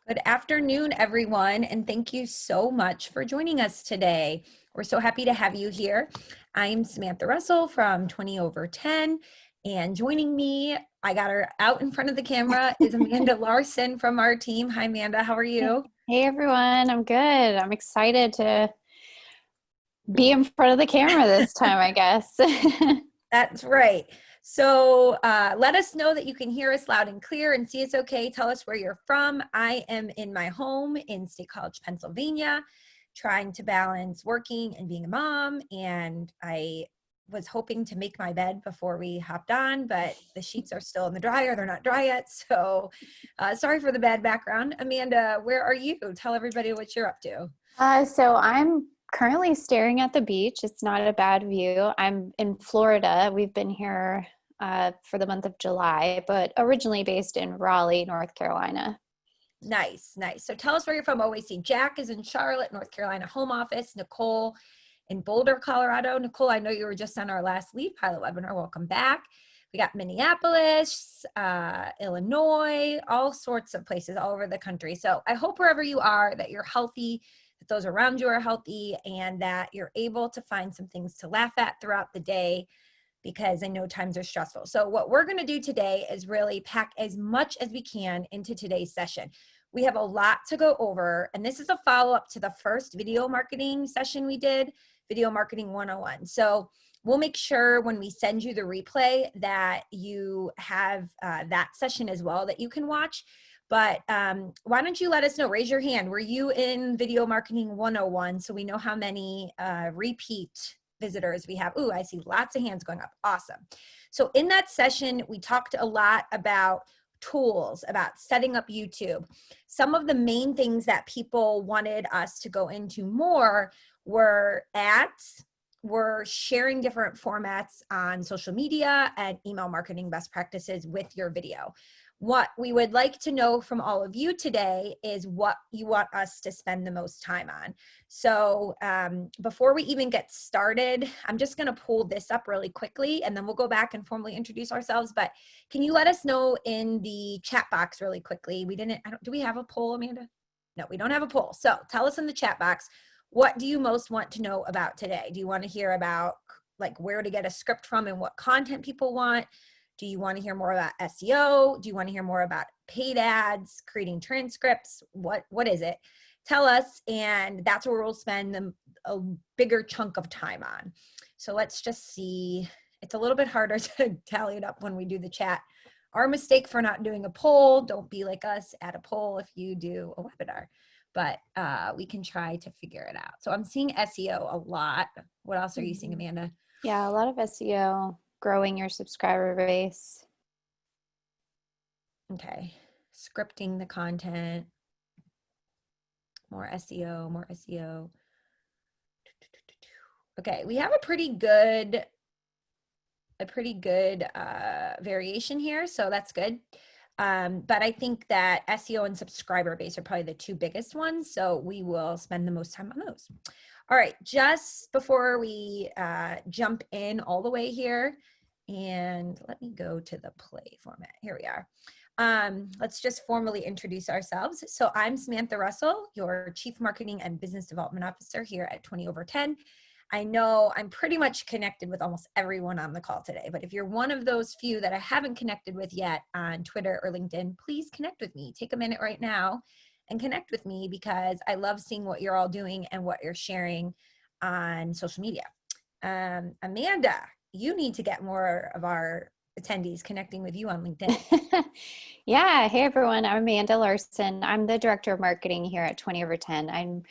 Good afternoon, everyone, and thank you so much for joining us today. We're so happy to have you here. I'm Samantha Russell from 20 over 10, and joining me, I got her out in front of the camera, is Amanda Larson from our team. Hi, Amanda. How are you? Hey everyone, I'm good. I'm excited to be in front of the camera this time, I guess. That's right. So let us know that you can hear us loud and clear and see us okay. Tell us where you're from. I am in my home in State College, Pennsylvania, trying to balance working and being a mom. And I was hoping to make my bed before we hopped on, but the sheets are still in the dryer. They're not dry yet. So sorry for the bad background. Amanda, where are you? Tell everybody what you're up to. So I'm currently staring at the beach. It's not a bad view. I'm in Florida. We've been here for the month of July, but originally based in Raleigh, North Carolina. Nice, nice. So tell us where you're from. Oh, I see Jack is in Charlotte, North Carolina home office. Nicole in Boulder, Colorado. Nicole, I know you were just on our last Lead Pilot webinar. Welcome back. We got Minneapolis, Illinois, all sorts of places all over the country. So I hope wherever you are that you're healthy, that those around you are healthy, and that you're able to find some things to laugh at throughout the day, because I know times are stressful. So what we're going to do today is really pack as much as we can into today's session. We have a lot to go over, and this is a follow-up to the first video marketing session we did, Video Marketing 101. So we'll make sure when we send you the replay that you have that session as well that you can watch. But why don't you let us know, raise your hand. Were you in Video Marketing 101 so we know how many repeat visitors we have? Ooh, I see lots of hands going up. Awesome. So in that session, we talked a lot about tools, about setting up YouTube. Some of the main things that people wanted us to go into more were ads, were sharing different formats on social media, and email marketing best practices with your video. What we would like to know from all of you today is what you want us to spend the most time on. So before we even get started, I'm just going to pull this up really quickly, and then we'll go back and formally introduce ourselves. But can you let us know in the chat box really quickly? Do we have a poll, Amanda? No, we don't have a poll. So tell us in the chat box, what do you most want to know about today? Do you want to hear about like where to get a script from and what content people want? Do you want to hear more about SEO? Do you want to hear more about paid ads, creating transcripts? What is it? Tell us, and that's where we'll spend a bigger chunk of time on. So let's just see. It's a little bit harder to tally it up when we do the chat. Our mistake for not doing a poll. Don't be like us, add a poll if you do a webinar. But we can try to figure it out. So I'm seeing SEO a lot. What else are you seeing, Amanda? Yeah, a lot of SEO, growing your subscriber base. Okay, scripting the content, more SEO, more SEO. Okay, we have a pretty good variation here, so that's good. But I think that SEO and subscriber base are probably the two biggest ones, so we will spend the most time on those. All right, just before we jump in all the way here, and let me go to the play format. Here we are. Let's just formally introduce ourselves. So I'm Samantha Russell, your Chief Marketing and Business Development Officer here at 20 over 10. I know I'm pretty much connected with almost everyone on the call today, but if you're one of those few that I haven't connected with yet on Twitter or LinkedIn, please connect with me. Take a minute right now and connect with me, because I love seeing what you're all doing and what you're sharing on social media. Amanda, you need to get more of our attendees connecting with you on LinkedIn. Yeah, hey everyone, I'm Amanda Larson. I'm the Director of Marketing here at 20 over 10. I'm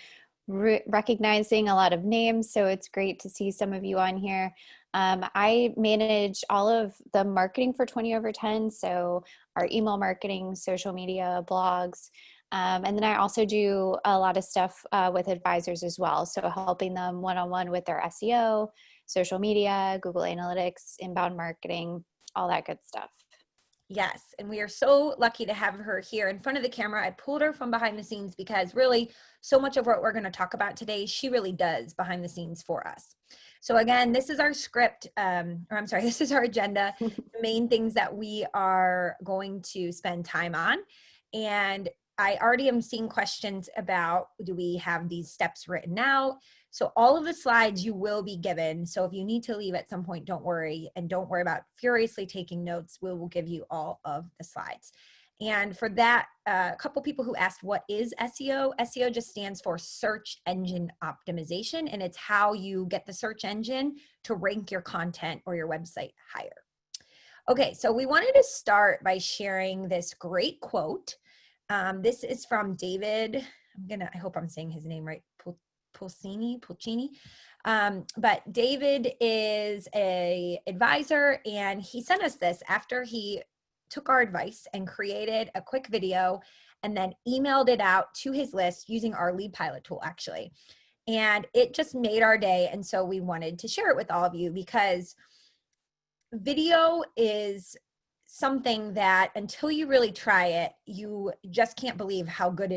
recognizing a lot of names, so it's great to see some of you on here. I manage all of the marketing for 20 over 10, so our email marketing, social media, blogs, and then I also do a lot of stuff with advisors as well, so helping them one-on-one with their SEO, social media, Google Analytics, inbound marketing, all that good stuff. Yes, and we are so lucky to have her here in front of the camera. I pulled her from behind the scenes because really so much of what we're going to talk about today, she really does behind the scenes for us. So again, this is our script, this is our agenda, the main things that we are going to spend time on. And I already am seeing questions about, do we have these steps written out? So all of the slides you will be given. So if you need to leave at some point, don't worry. And don't worry about furiously taking notes. We will give you all of the slides. And for that, a couple people who asked, what is SEO? SEO just stands for search engine optimization, and it's how you get the search engine to rank your content or your website higher. Okay, so we wanted to start by sharing this great quote. This is from David. I hope I'm saying his name right, Pulcini. But David is a advisor, and he sent us this after he took our advice and created a quick video and then emailed it out to his list using our lead pilot tool, actually. And it just made our day. And so we wanted to share it with all of you, because video is something that until you really try it, you just can't believe how good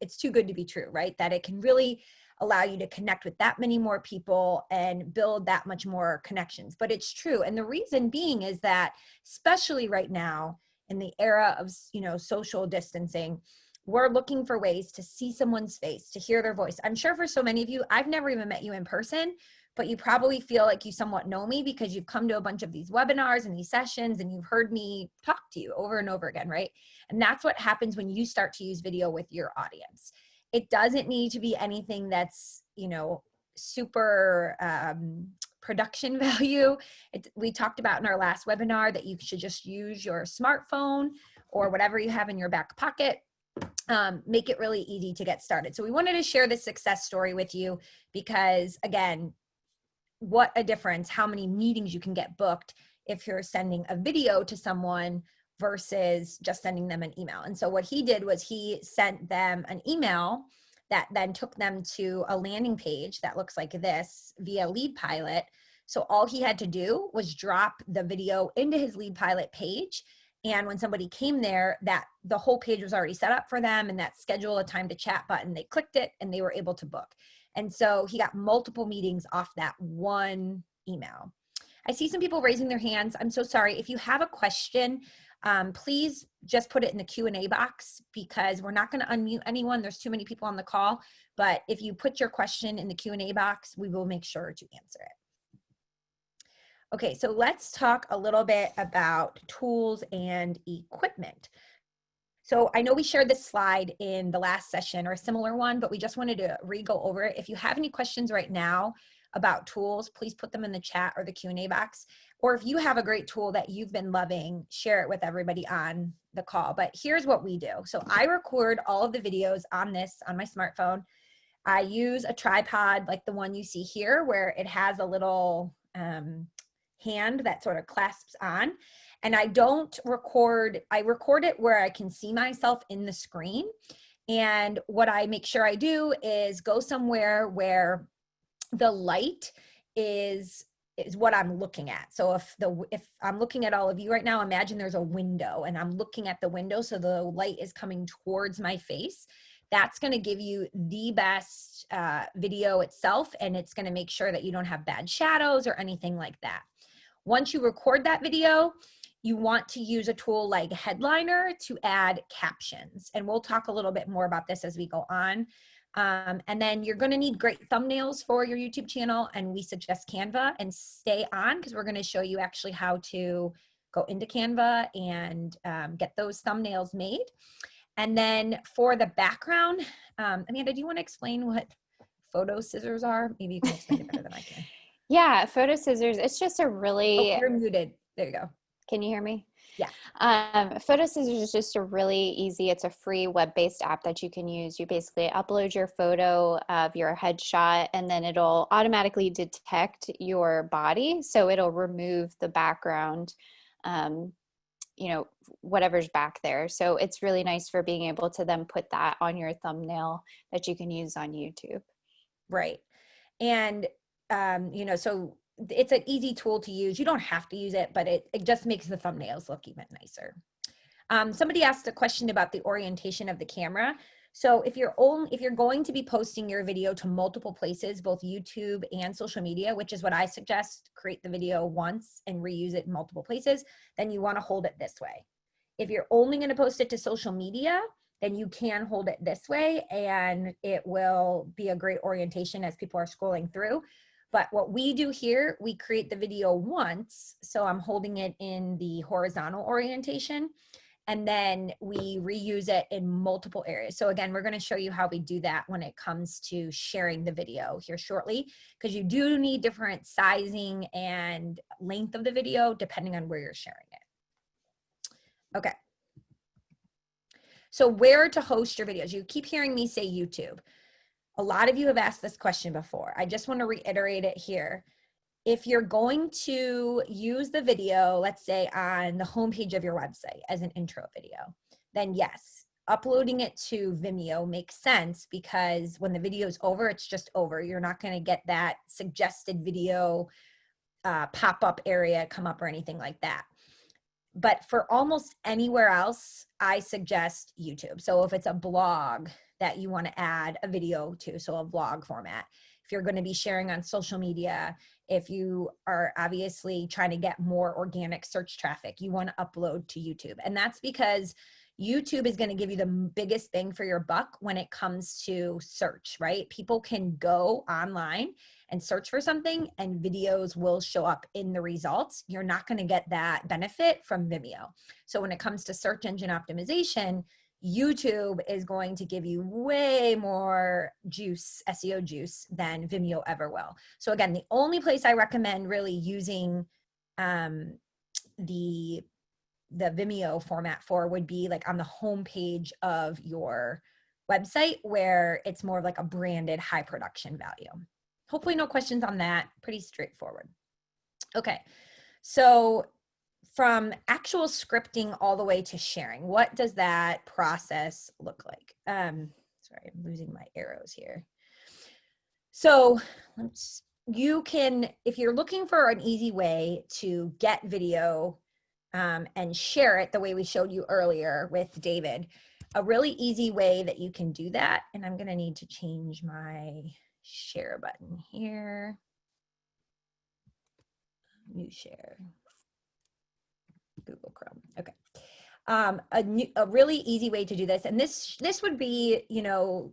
it's too good to be true, right? That it can really allow you to connect with that many more people and build that much more connections. But it's true. And the reason being is that, especially right now in the era of, social distancing, we're looking for ways to see someone's face, to hear their voice. I'm sure for so many of you, I've never even met you in person, but you probably feel like you somewhat know me because you've come to a bunch of these webinars and these sessions and you've heard me talk to you over and over again, right? And that's what happens when you start to use video with your audience. It doesn't need to be anything that's, super production value. We talked about in our last webinar that you should just use your smartphone or whatever you have in your back pocket. Make it really easy to get started. So we wanted to share this success story with you because, again, what a difference how many meetings you can get booked if you're sending a video to someone versus just sending them an email. And so what he did was he sent them an email that then took them to a landing page that looks like this via Lead Pilot. So all he had to do was drop the video into his Lead Pilot page. And when somebody came there, that the whole page was already set up for them, and that schedule a time to chat button, they clicked it and they were able to book. And so he got multiple meetings off that one email. I see some people raising their hands. I'm so sorry. If you have a question, please just put it in the Q&A box, because we're not going to unmute anyone. There's too many people on the call. But if you put your question in the Q&A box, we will make sure to answer it. Okay, so let's talk a little bit about tools and equipment. So I know we shared this slide in the last session or a similar one, but we just wanted to re-go over it. If you have any questions right now about tools, please put them in the chat or the Q&A box. Or if you have a great tool that you've been loving, share it with everybody on the call. But here's what we do. So I record all of the videos on my smartphone. I use a tripod like the one you see here, where it has a little hand that sort of clasps on. And I don't record, I record it where I can see myself in the screen. And what I make sure I do is go somewhere where the light is what I'm looking at. So if I'm looking at all of you right now, imagine there's a window and I'm looking at the window, so the light is coming towards my face. That's going to give you the best video itself, and it's going to make sure that you don't have bad shadows or anything like that. Once you record that video, you want to use a tool like Headliner to add captions. And we'll talk a little bit more about this as we go on. And then you're going to need great thumbnails for your YouTube channel. And we suggest Canva, and stay on, because we're going to show you actually how to go into Canva and get those thumbnails made. And then for the background, Amanda, do you want to explain what photo scissors are? Maybe you can explain it better than I can. Yeah, photo scissors. It's just a really... Oh, you're muted. There you go. Can you hear me? Yeah. Photo scissors is just a really easy, it's a free web-based app that you can use. You basically upload your photo of your headshot, and then it'll automatically detect your body. So it'll remove the background, whatever's back there. So it's really nice for being able to then put that on your thumbnail that you can use on YouTube. Right. And, so it's an easy tool to use. You don't have to use it, but it just makes the thumbnails look even nicer. Somebody asked a question about the orientation of the camera. So if you're going to be posting your video to multiple places, both YouTube and social media, which is what I suggest, create the video once and reuse it in multiple places, then you want to hold it this way. If you're only going to post it to social media, then you can hold it this way and it will be a great orientation as people are scrolling through. But what we do here, we create the video once. So I'm holding it in the horizontal orientation, and then we reuse it in multiple areas. So again, we're going to show you how we do that when it comes to sharing the video here shortly, because you do need different sizing and length of the video depending on where you're sharing it. Okay. So where to host your videos? You keep hearing me say YouTube. A lot of you have asked this question before. I just want to reiterate it here. If you're going to use the video, let's say on the homepage of your website as an intro video, then yes, uploading it to Vimeo makes sense, because when the video is over, it's just over. You're not going to get that suggested video pop-up area come up or anything like that. But for almost anywhere else, I suggest YouTube. So if it's a blog that you want to add a video to, so a vlog format, if you're going to be sharing on social media, if you are obviously trying to get more organic search traffic, you want to upload to YouTube. And that's because YouTube is going to give you the biggest bang for your buck when it comes to search, right? People can go online and search for something and videos will show up in the results. You're not going to get that benefit from Vimeo. So when it comes to search engine optimization, YouTube is going to give you way more juice, SEO juice, than Vimeo ever will. So again, the only place I recommend really using the Vimeo format for would be like on the home page of your website, where it's more of like a branded high production value. Hopefully no questions on that. Pretty straightforward. Okay, so from actual scripting all the way to sharing, what does that process look like? Sorry, I'm losing my arrows here. So you can, if you're looking for an easy way to get video and share it the way we showed you earlier with David, a really easy way that you can do that, and I'm gonna need to change my share button here. New share. Google Chrome. Okay. A really easy way to do this, and this would be, you know,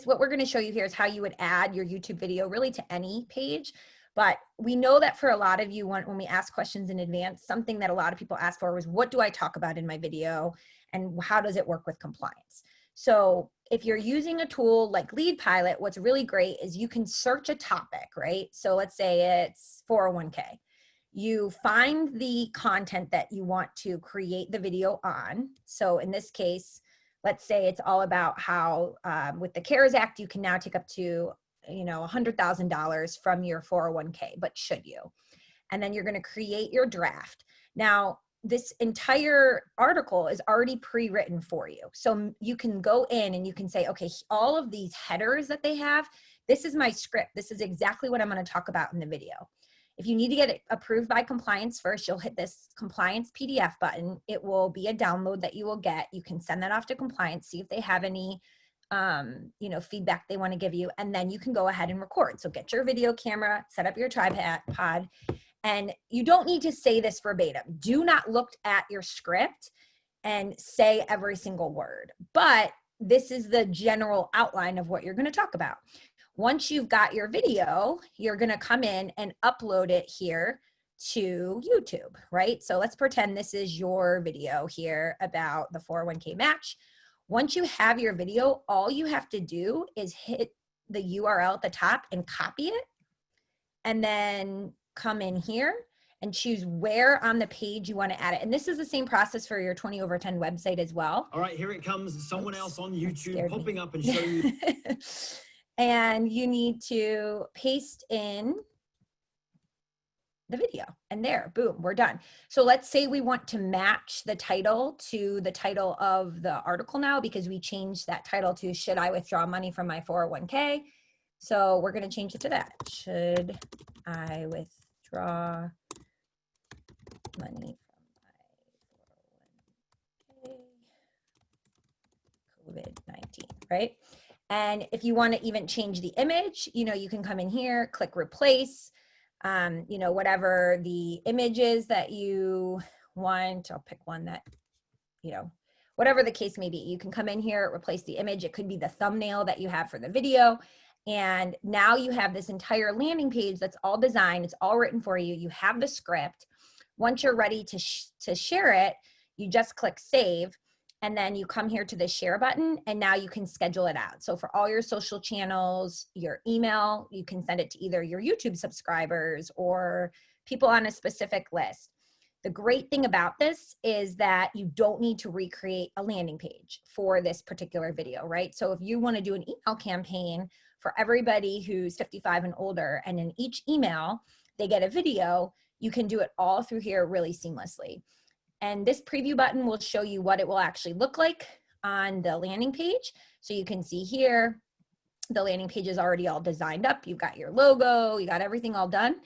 what we're going to show you here is how you would add your YouTube video really to any page. But we know that for a lot of you, when we ask questions in advance, something that a lot of people ask for was, what do I talk about in my video, and how does it work with compliance? So if you're using a tool like Lead Pilot, what's really great is you can search a topic, right? So let's say it's 401k. You find the content that you want to create the video on. So in this case, let's say it's all about how with the CARES Act, you can now take up to, you know, $100,000 from your 401k, but should you? And then you're going to create your draft. Now, this entire article is already pre-written for you. So you can go in and you can say, okay, all of these headers that they have, this is my script. This is exactly what I'm going to talk about in the video. If you need to get it approved by compliance first, you'll hit this compliance PDF button. It will be a download that you will get. You can send that off to compliance, see if they have any you know, feedback they want to give you, and then you can go ahead and record. So get your video camera, set up your tripod, and you don't need to say this verbatim. Do not look at your script and say every single word, but this is the general outline of what you're going to talk about. Once you've got your video, you're going to come in and upload it here to YouTube, right? So let's pretend this is your video here about the 401k match. Once you have your video, all you have to do is hit the URL at the top and copy it, and then come in here and choose where on the page you want to add it. And this is the same process for your 20 over 10 website as well. All right, here it comes. Someone else on YouTube popping up and showing you. And you need to paste in the video, and there, boom, we're done. So let's say we want to match the title to the title of the article now, because we changed that title to "Should I withdraw money from my 401k?" So we're going to change it to that. Should I withdraw money from my 401k? COVID-19, right? And if you want to even change the image, you know, you can come in here, click replace, you know, whatever the image is that you want. I'll pick one that, you know, whatever the case may be. You can come in here, replace the image. It could be the thumbnail that you have for the video. And now you have this entire landing page that's all designed. It's all written for you. You have the script. Once you're ready to share it, you just click save. And then you come here to the share button, and now you can schedule it out. So for all your social channels, your email, you can send it to either your YouTube subscribers or people on a specific list. The great thing about this is that you don't need to recreate a landing page for this particular video, right? So if you want to do an email campaign for everybody who's 55 and older, and in each email they get a video, you can do it all through here really seamlessly. And this preview button will show you what it will actually look like on the landing page. So you can see here, the landing page is already all designed up. You've got your logo, you got everything all done.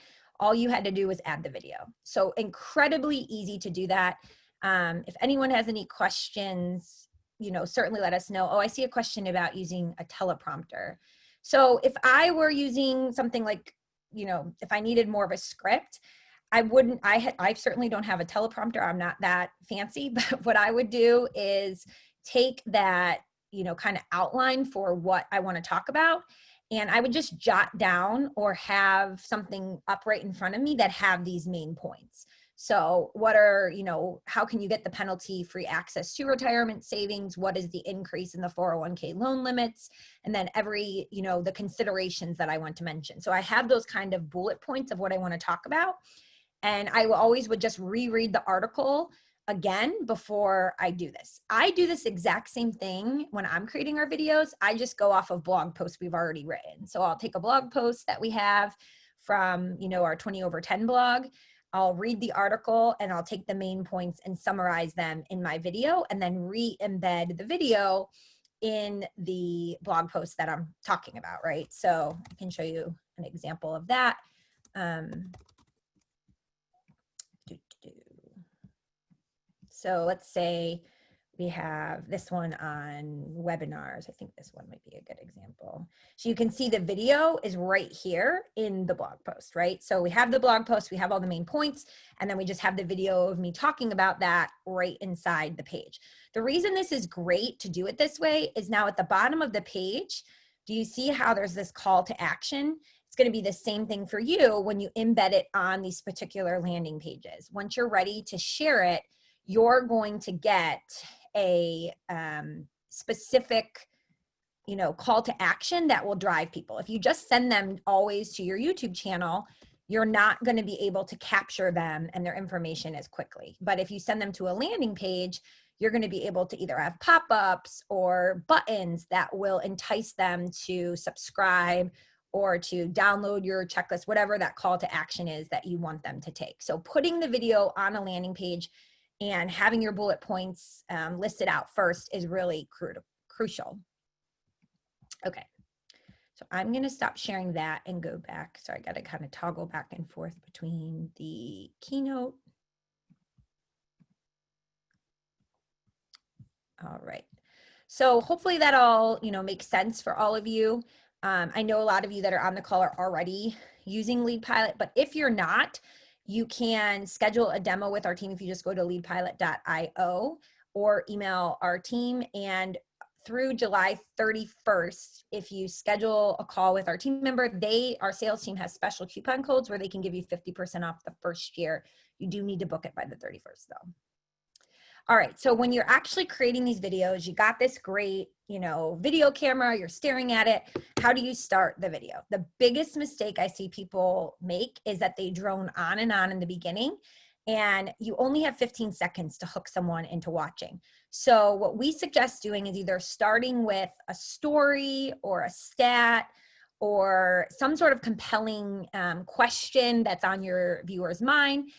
All you had to do was add the video. So incredibly easy to do that. If anyone has any questions, certainly let us know. Oh, I see a question about using a teleprompter. So if I were using something like, if I needed more of a script, I certainly don't have a teleprompter. I'm not that fancy, but what I would do is take that, kind of outline for what I want to talk about. And I would just jot down or have something up right in front of me that have these main points. So what are, how can you get the penalty-free access to retirement savings? What is the increase in the 401k loan limits? And then every, the considerations that I want to mention. So I have those kind of bullet points of what I want to talk about. And I always would just reread the article again before I do this. I do this exact same thing when I'm creating our videos. I just go off of blog posts we've already written. So I'll take a blog post that we have from, our 20 over 10 blog. I'll read the article and I'll take the main points and summarize them in my video, and then re-embed the video in the blog post that I'm talking about, right? So I can show you an example of that. So let's say we have this one on webinars. I think this one might be a good example. So you can see the video is right here in the blog post, right? So we have the blog post, we have all the main points, and then we just have the video of me talking about that right inside the page. The reason this is great to do it this way is now at the bottom of the page, do you see how there's this call to action? It's going to be the same thing for you when you embed it on these particular landing pages. Once you're ready to share it, you're going to get a specific, call to action that will drive people. If you just send them always to your YouTube channel, you're not going to be able to capture them and their information as quickly. But if you send them to a landing page, you're going to be able to either have pop-ups or buttons that will entice them to subscribe or to download your checklist, whatever that call to action is that you want them to take. So putting the video on a landing page and having your bullet points listed out first is really crucial. Okay, so I'm going to stop sharing that and go back. So I got to kind of toggle back and forth between the Keynote. All right. So hopefully that all, makes sense for all of you. I know a lot of you that are on the call are already using Lead Pilot, but if you're not, you can schedule a demo with our team if you just go to leadpilot.io or email our team. And through July 31st, if you schedule a call with our team member, our sales team has special coupon codes where they can give you 50% off the first year. You do need to book it by the 31st though. All right, so when you're actually creating these videos, you got this great, video camera, you're staring at it. How do you start the video? The biggest mistake I see people make is that they drone on and on in the beginning, and you only have 15 seconds to hook someone into watching. So what we suggest doing is either starting with a story or a stat or some sort of compelling question that's on your viewer's mind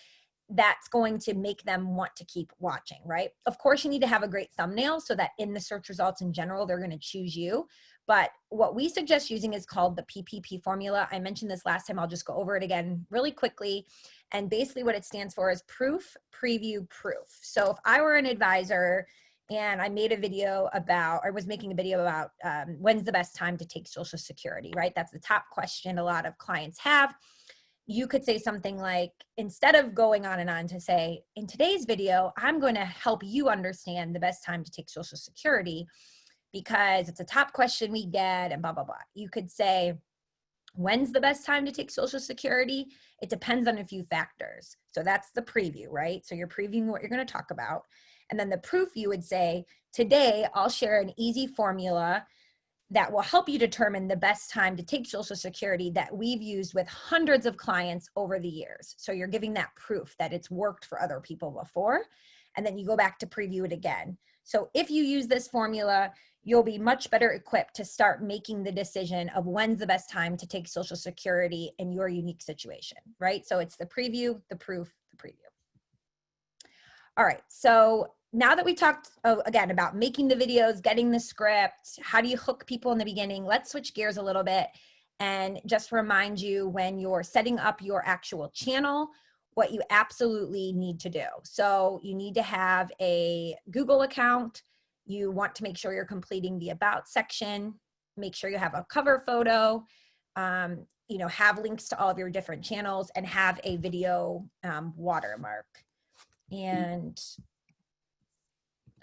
that's going to make them want to keep watching, right? Of course, you need to have a great thumbnail so that in the search results in general, they're going to choose you. But what we suggest using is called the PPP formula. I mentioned this last time. I'll just go over it again really quickly. And basically what it stands for is proof, preview, proof. So if I were an advisor and I made a video about, or was making a video about when's the best time to take Social Security, right? That's the top question a lot of clients have. you could say something like, instead of going on and on to say, in today's video, I'm going to help you understand the best time to take Social Security because it's a top question we get and blah, blah, blah. You could say, when's the best time to take Social Security? It depends on a few factors. So that's the preview, right? So you're previewing what you're going to talk about. And then the proof, you would say, today I'll share an easy formula that will help you determine the best time to take Social Security that we've used with hundreds of clients over the years. So you're giving that proof that it's worked for other people before, and then you go back to preview it again. So if you use this formula, you'll be much better equipped to start making the decision of when's the best time to take Social Security in your unique situation, right? So it's the preview, the proof, the preview. All right, so now that we talked again about making the videos, getting the script, how do you hook people in the beginning, let's switch gears a little bit and just remind you, when you're setting up your actual channel, what you absolutely need to do. So you need to have a Google account. You want to make sure you're completing the About section, make sure you have a cover photo, you know, have links to all of your different channels, and have a video watermark. And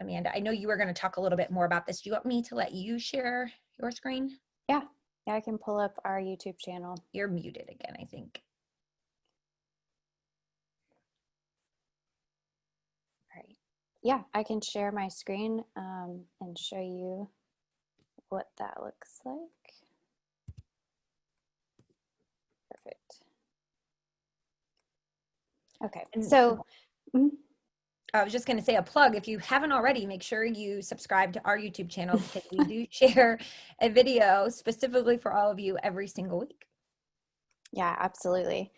Amanda, I know you were going to talk a little bit more about this. Do you want me to let you share your screen? Yeah, I can pull up our YouTube channel. You're muted again, I think. All right. Yeah, I can share my screen and show you what that looks like. Perfect. Okay, so I was just going to say a plug. If you haven't already, make sure you subscribe to our YouTube channel because we do share a video specifically for all of you every single week. Yeah, absolutely.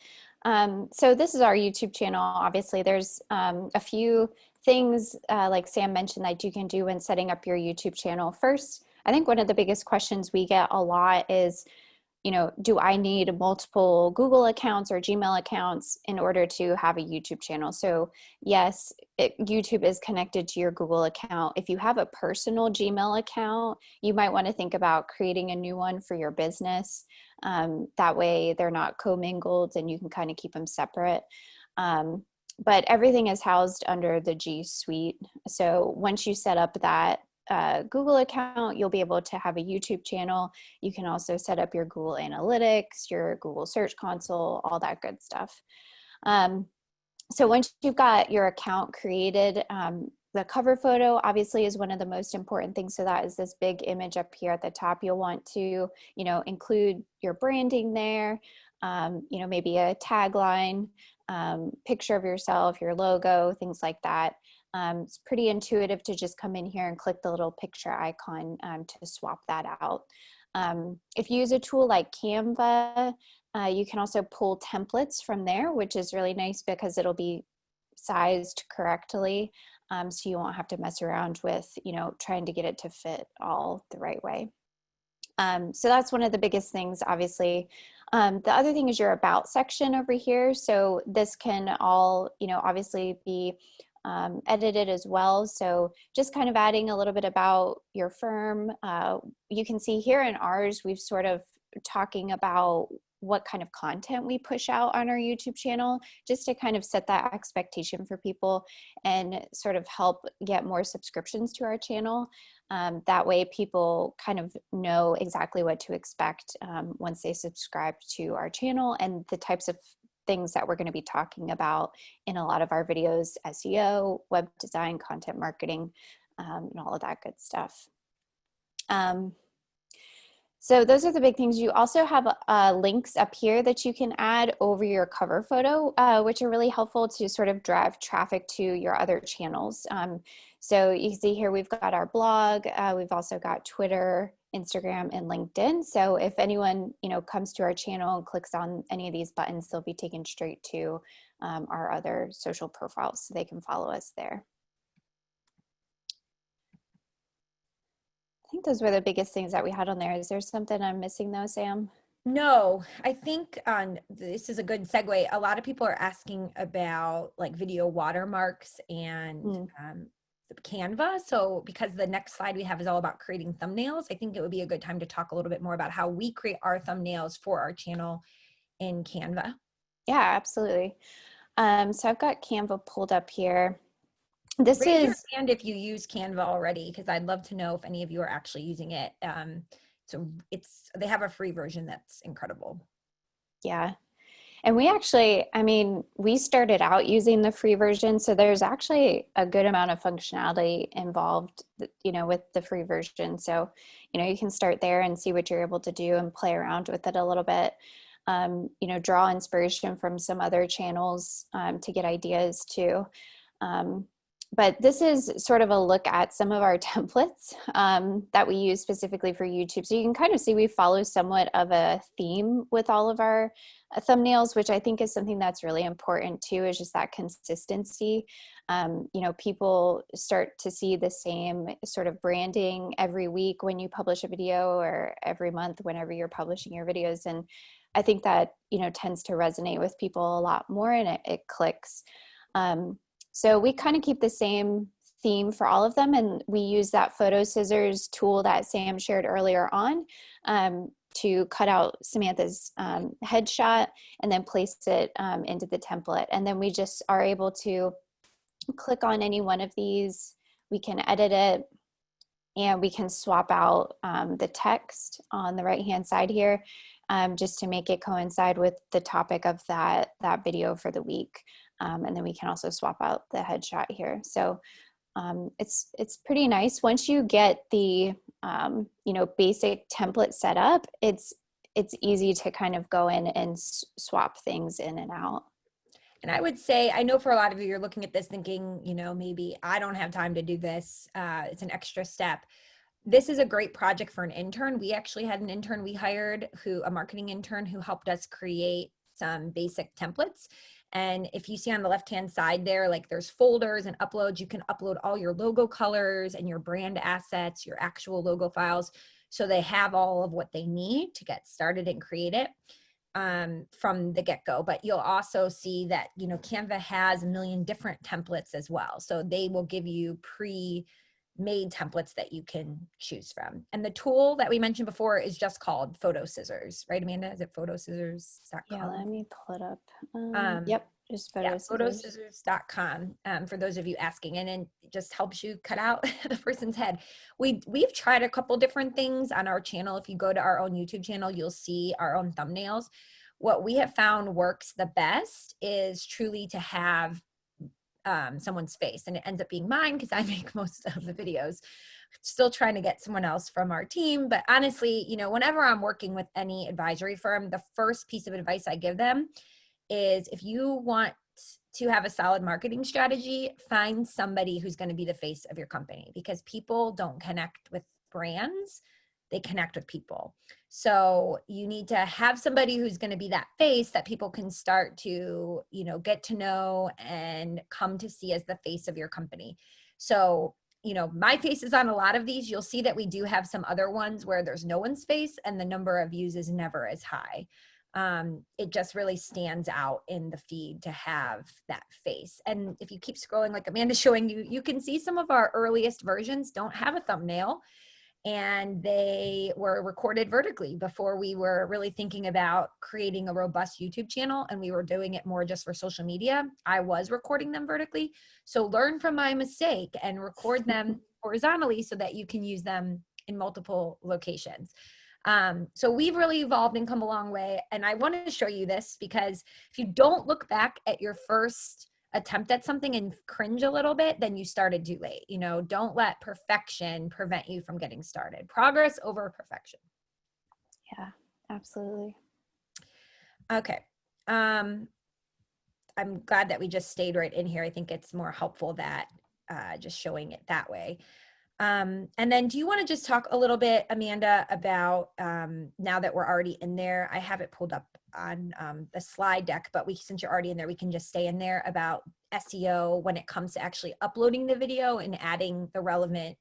So this is our YouTube channel. Obviously, there's a few things like Sam mentioned that you can do when setting up your YouTube channel. First, I think one of the biggest questions we get a lot is, you know, do I need multiple Google accounts or Gmail accounts in order to have a YouTube channel? So yes, YouTube is connected to your Google account. If you have a personal Gmail account, you might want to think about creating a new one for your business. That way they're not commingled and you can kind of keep them separate. But everything is housed under the G Suite. So once you set up that Google account, you'll be able to have a YouTube channel. You can also set up your Google Analytics, your Google Search Console, all that good stuff. So once you've got your account created, the cover photo obviously is one of the most important things. So that is this big image up here at the top. You'll want to, you know, include your branding there, you know, maybe a tagline, picture of yourself, your logo, things like that. It's pretty intuitive to just come in here and click the little picture icon to swap that out. If you use a tool like Canva, you can also pull templates from there, which is really nice because it'll be sized correctly. So you won't have to mess around with, you know, trying to get it to fit all the right way. So that's one of the biggest things, obviously. The other thing is your About section over here. So this can all, you know, obviously be edited as well. So just kind of adding a little bit about your firm. You can see here in ours, we've sort of talking about what kind of content we push out on our YouTube channel, just to kind of set that expectation for people and sort of help get more subscriptions to our channel. That way people kind of know exactly what to expect once they subscribe to our channel and the types of things that we're going to be talking about in a lot of our videos: SEO, web design, content marketing, and all of that good stuff. So those are the big things. You also have links up here that you can add over your cover photo, which are really helpful to sort of drive traffic to your other channels. So you can see here we've got our blog, we've also got Twitter, Instagram, and LinkedIn. So if anyone, you know, comes to our channel and clicks on any of these buttons, they'll be taken straight to our other social profiles, so they can follow us there. I think those were the biggest things that we had on there. Is there something I'm missing though, Sam? No, I think this is a good segue. A lot of people are asking about like video watermarks and Canva. So because the next slide we have is all about creating thumbnails, I think it would be a good time to talk a little bit more about how we create our thumbnails for our channel in Canva. Yeah, absolutely. So I've got Canva pulled up here. This Raise your is, hand if you use Canva already, because I'd love to know if any of you are actually using it. So they have a free version that's incredible. yeah. And we actually, I mean, we started out using the free version, so there's actually a good amount of functionality involved, you know, with the free version. So, you know, you can start there and see what you're able to do and play around with it a little bit. You know, draw inspiration from some other channels to get ideas too. Um, but this is sort of a look at some of our templates that we use specifically for YouTube. So you can kind of see we follow somewhat of a theme with all of our thumbnails, which I think is something that's really important too, is just that consistency. You know, people start to see the same sort of branding every week when you publish a video, or every month whenever you're publishing your videos. And I think that, you know, tends to resonate with people a lot more, and it clicks. So we kind of keep the same theme for all of them, and we use that photo scissors tool that Sam shared earlier on to cut out Samantha's headshot and then place it into the template. And then we just are able to click on any one of these. We can edit it, and we can swap out the text on the right hand side here, just to make it coincide with the topic of that video for the week. And then we can also swap out the headshot here. So it's pretty nice. Once you get the you know, basic template set up, it's easy to kind of go in and swap things in and out. And I would say, I know for a lot of you, you're looking at this thinking, you know, maybe I don't have time to do this. It's an extra step. This is a great project for an intern. We actually had an intern we hired, a marketing intern, who helped us create some basic templates. And if you see on the left-hand side there, like there's folders and uploads, you can upload all your logo colors and your brand assets, your actual logo files. So they have all of what they need to get started and create it from the get-go. But you'll also see that, you know, Canva has a million different templates as well. So they will give you pre-made templates that you can choose from. And the tool that we mentioned before is just called Photo Scissors, right, Amanda? Is it photoscissors.com? Yeah, let me pull it up. Um, Yep, just photo yeah, scissors. photoscissors.com, for those of you asking, and then it just helps you cut out the person's head. We've tried a couple different things on our channel. If you go to our own YouTube channel, you'll see our own thumbnails. What we have found works the best is truly to have someone's face, and it ends up being mine because I make most of the videos. Still trying to get someone else from our team, but honestly, you know, whenever I'm working with any advisory firm, the first piece of advice I give them is, if you want to have a solid marketing strategy, find somebody who's going to be the face of your company, because people don't connect with brands, they connect with people. So you need to have somebody who's going to be that face that people can start to, you know, get to know and come to see as the face of your company. So, you know, my face is on a lot of these. You'll see that we do have some other ones where there's no one's face and the number of views is never as high. It just really stands out in the feed to have that face. And if you keep scrolling, like Amanda's showing you, you can see some of our earliest versions don't have a thumbnail, and they were recorded vertically before we were really thinking about creating a robust YouTube channel, and we were doing it more just for social media. I was recording them vertically. So learn from my mistake and record them horizontally so that you can use them in multiple locations. So we've really evolved and come a long way. And I want to show you this because if you don't look back at your first attempt at something and cringe a little bit, then you started too late. You know, don't let perfection prevent you from getting started. Progress over perfection. Yeah, absolutely. Okay. I'm glad that we just stayed right in here. I think it's more helpful that just showing it that way. And then do you want to just talk a little bit, Amanda, about now that we're already in there, I have it pulled up on the slide deck, but since you're already in there, we can just stay in there about SEO when it comes to actually uploading the video and adding the relevant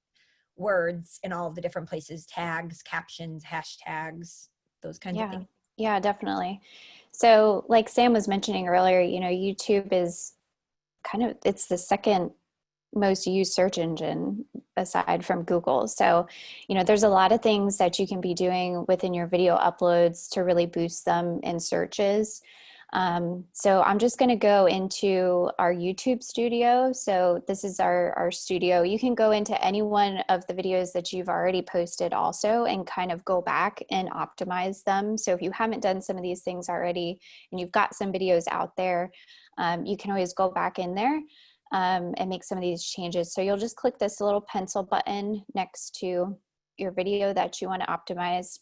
words in all of the different places, tags, captions, hashtags, those kinds of things. Yeah, definitely. So like Sam was mentioning earlier, you know, YouTube is it's the second most used search engine aside from Google. So, you know, there's a lot of things that you can be doing within your video uploads to really boost them in searches. So I'm just going to go into our YouTube studio. So this is our studio. You can go into any one of the videos that you've already posted also and kind of go back and optimize them. So if you haven't done some of these things already and you've got some videos out there, you can always go back in there and make some of these changes. So you'll just click this little pencil button next to your video that you want to optimize.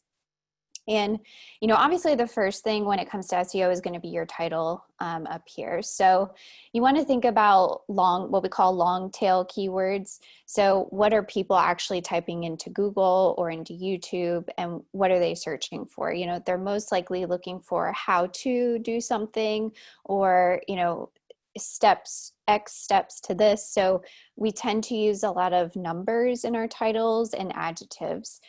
And, you know, obviously the first thing when it comes to SEO is going to be your title up here. So you want to think about what we call long tail keywords. So what are people actually typing into Google or into YouTube, and what are they searching for? You know, they're most likely looking for how to do something, or, you know, X steps to this. So we tend to use a lot of numbers in our titles and adjectives,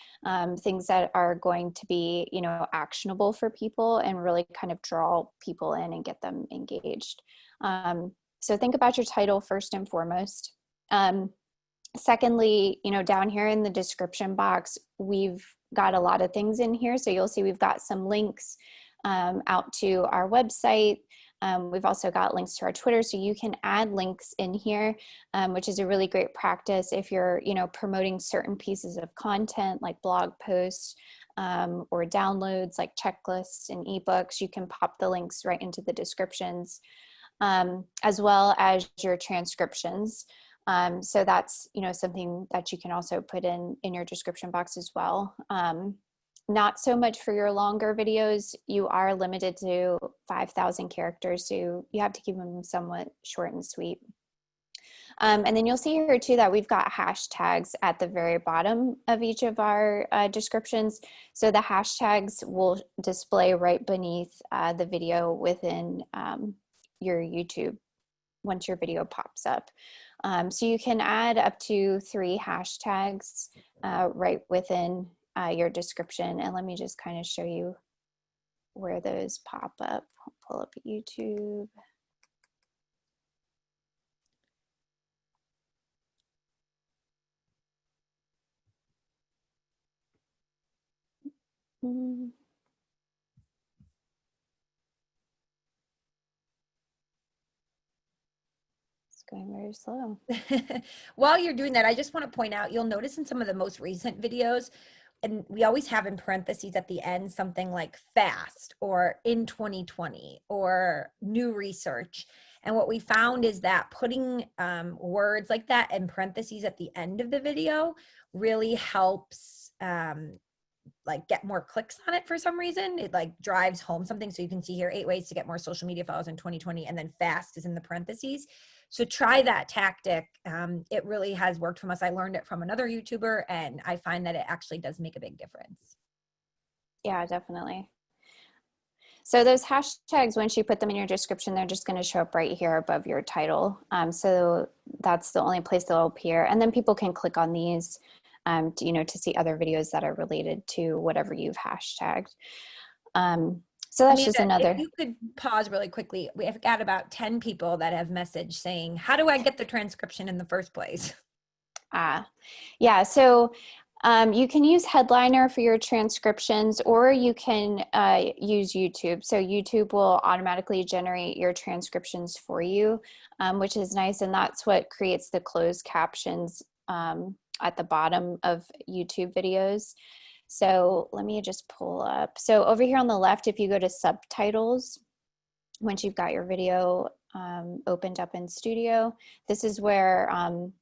things that are going to be, you know, actionable for people and really kind of draw people in and get them engaged. So think about your title first and foremost. Secondly, you know, down here in the description box, we've got a lot of things in here. So you'll see we've got some links out to our website. We've also got links to our Twitter, so you can add links in here, which is a really great practice if you're, you know, promoting certain pieces of content like blog posts or downloads like checklists and ebooks. You can pop the links right into the descriptions, as well as your transcriptions. So that's, you know, something that you can also put in your description box as well. Not so much for your longer videos. You are limited to 5,000 characters, so you have to keep them somewhat short and sweet. And then you'll see here too that we've got hashtags at the very bottom of each of our descriptions. So the hashtags will display right beneath the video within your YouTube once your video pops up. So you can add up to 3 hashtags right within your description. And let me just kind of show you where those pop up. I'll pull up YouTube. It's going very slow. While you're doing that, I just want to point out, you'll notice in some of the most recent videos, and we always have in parentheses at the end something like fast or in 2020 or new research. And what we found is that putting words like that in parentheses at the end of the video really helps like get more clicks on it for some reason. It like drives home something. So you can see here 8 ways to get more social media followers in 2020, and then fast is in the parentheses. So try that tactic. It really has worked for us. I learned it from another YouTuber, and I find that it actually does make a big difference. Yeah, definitely. So those hashtags, once you put them in your description, they're just going to show up right here above your title. So that's the only place they'll appear. And then people can click on these to, you know, to see other videos that are related to whatever you've hashtagged. So that's Amanda, just another. if you could pause really quickly, we have got about 10 people that have messaged saying, how do I get the transcription in the first place? Yeah, so you can use Headliner for your transcriptions, or you can use YouTube. So YouTube will automatically generate your transcriptions for you, which is nice, and that's what creates the closed captions at the bottom of YouTube videos. So let me just pull up. So over here on the left, if you go to subtitles, once you've got your video opened up in Studio, this is where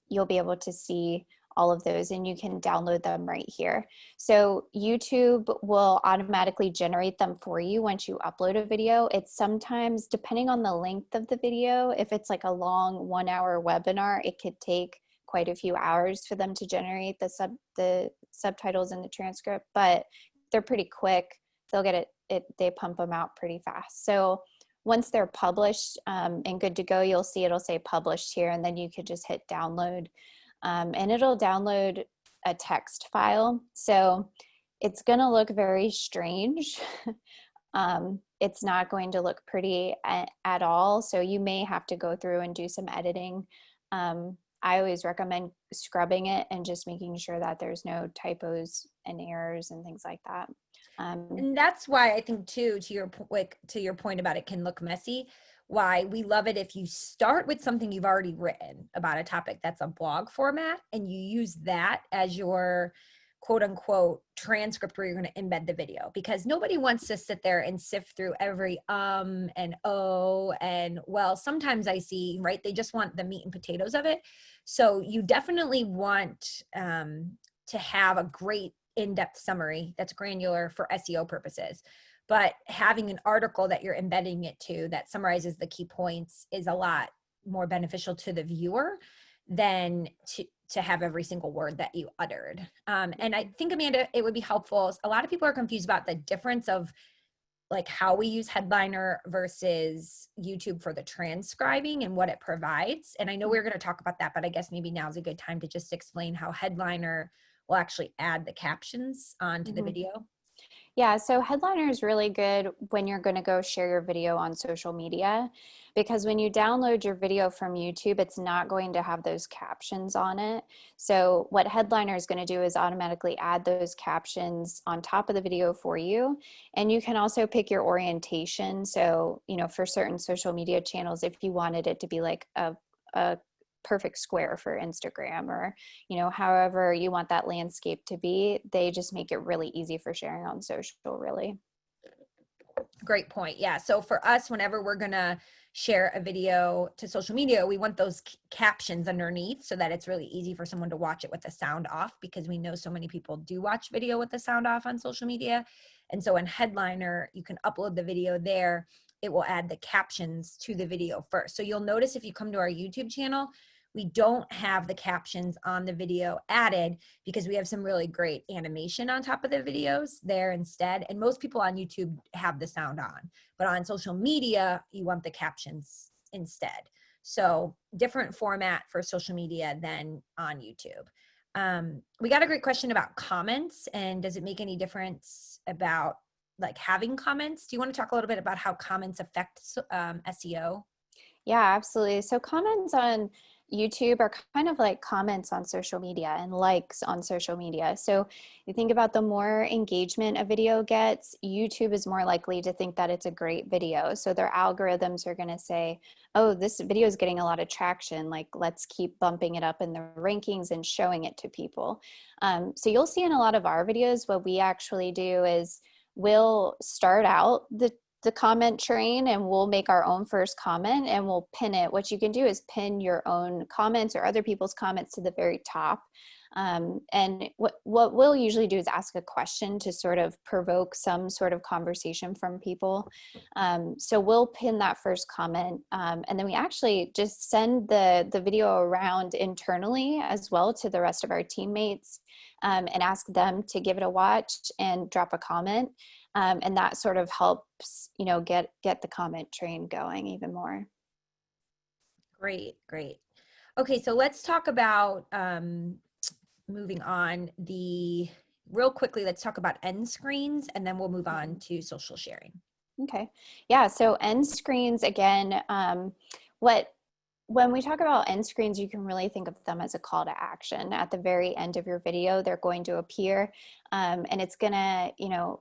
you'll be able to see all of those, and you can download them right here. So YouTube will automatically generate them for you once you upload a video. It's sometimes, depending on the length of the video, if it's like a long 1-hour webinar, it could take quite a few hours for them to generate the subtitles and the transcript, but they're pretty quick. They'll get they pump them out pretty fast. So once they're published and good to go, you'll see it'll say published here, and then you could just hit download, and it'll download a text file. So it's going to look very strange. It's not going to look pretty at all. So you may have to go through and do some editing I always recommend scrubbing it and just making sure that there's no typos and errors and things like that. And that's why I think too, to your point about it can look messy, why we love it if you start with something you've already written about a topic that's a blog format and you use that as your quote unquote transcript where you're going to embed the video, because nobody wants to sit there and sift through every and oh and well. Sometimes I see, right, they just want the meat and potatoes of it. So you definitely want to have a great in-depth summary that's granular for SEO purposes. But having an article that you're embedding it to that summarizes the key points is a lot more beneficial to the viewer than to have every single word that you uttered. And I think, Amanda, it would be helpful. A lot of people are confused about the difference of like how we use Headliner versus YouTube for the transcribing and what it provides. And I know we're going to talk about that, but I guess maybe now's a good time to just explain how Headliner will actually add the captions onto the video. Yeah, so Headliner is really good when you're going to go share your video on social media, because when you download your video from YouTube, it's not going to have those captions on it. So what Headliner is going to do is automatically add those captions on top of the video for you. And you can also pick your orientation. So, you know, for certain social media channels, if you wanted it to be like a perfect square for Instagram, or, you know, however you want that landscape to be, they just make it really easy for sharing on social, really. Great point. Yeah. So for us, whenever we're going to share a video to social media, we want those captions underneath so that it's really easy for someone to watch it with the sound off, because we know so many people do watch video with the sound off on social media. And so in Headliner, you can upload the video there. It will add the captions to the video first. So you'll notice if you come to our YouTube channel, we don't have the captions on the video added because we have some really great animation on top of the videos there instead. And most people on YouTube have the sound on, but on social media, you want the captions instead. So different format for social media than on YouTube. We got a great question about comments, and does it make any difference about like having comments? Do you want to talk a little bit about how comments affect SEO? Yeah, absolutely. So comments on YouTube are kind of like comments on social media and likes on social media. So you think about the more engagement a video gets, YouTube is more likely to think that it's a great video. So their algorithms are going to say, oh, this video is getting a lot of traction. Like, let's keep bumping it up in the rankings and showing it to people. So you'll see in a lot of our videos, what we actually do is we'll start out the comment train and we'll make our own first comment and we'll pin it. What you can do is pin your own comments or other people's comments to the very top. And what we'll usually do is ask a question to sort of provoke some sort of conversation from people. So we'll pin that first comment, and then we actually just send the video around internally as well to the rest of our teammates, and ask them to give it a watch and drop a comment. And that sort of helps, you know, get the comment train going even more. Great. Okay, so let's talk about moving on real quickly. Let's talk about end screens, and then we'll move on to social sharing. Okay. Yeah. So end screens, again, when we talk about end screens, you can really think of them as a call to action. At the very end of your video, they're going to appear, and it's going to, you know,